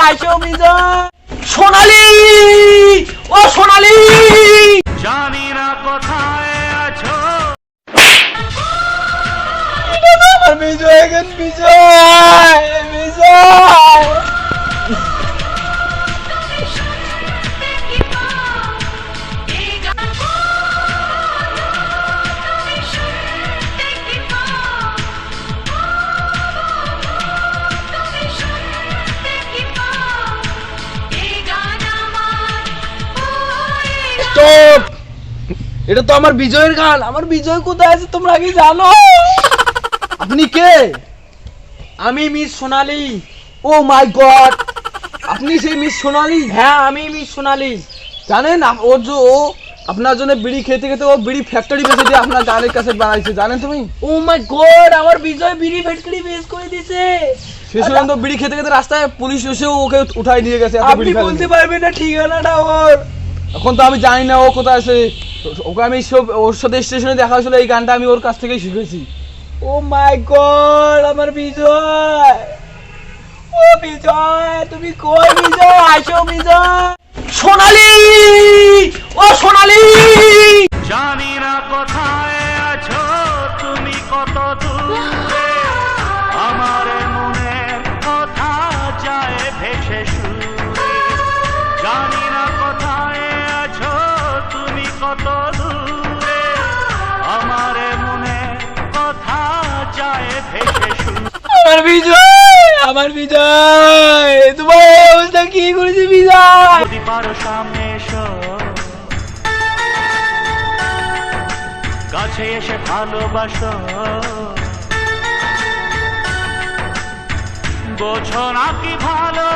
আসো বিজয়। সোনালি, ও সোনালি, জানি না কোথায় আছো। আমার বিজয় এখন, বিজয় বিজয়। স্টপ, এটা তো আমার বিজয়ের গান। আমার বিজয় কোথায় আছে তোমরা কি জানো? আপনি কে? আমি মিস সোনালি। ও মাই গড, আপনি সেই মিস সোনালি? হ্যাঁ আমি মিস সোনালি। জানেন ও আপনার জন্য বিড়ি খেতে খেতে ও বিড়ি ফ্যাক্টরি বেঁচে দিয়ে আপনার গানের কাছে বানাইছে, জানেন তুমি? ও মাই গড, আমার বিজয় বিড়ি ফ্যাক্টরি বেচ করে দিয়েছে। শেষ পর্যন্ত বিড়ি খেতে খেতে রাস্তায় পুলিশ এসে ওকে উঠাই নিয়ে গেছে। আপনি বলতে পারবেন না ঠিকানাটা ওর? এখন তো আমি জানি না ও কোথায় আছে। ওকে আমি সব ওর সাথে স্টেশনে দেখা হয়েছিল, এই গানটা আমি ওর কাছ থেকেই শিখেছি। ও মাই গড, আমার বিজয়। ও বিজয়, তুমি কই বিজয়? আসো বিজয়। সোনালি, ও সোনালি, জানি না কোথায় আছো তুমি, কত দূরে আমার মনের কথা যায় ভেসে সুরে। জানি না কোথায় আছো তুমি, কত দূরে আমার মনের কথা যায় ভেসে সুরে। আমার বিজয়, আমার বিজয়, তোমার এই অবস্থা কি করেছে বিজয়? যদি পারো সামনে এসো, কাছে এসে ভালোবাসো। বোঝো না কি ভালো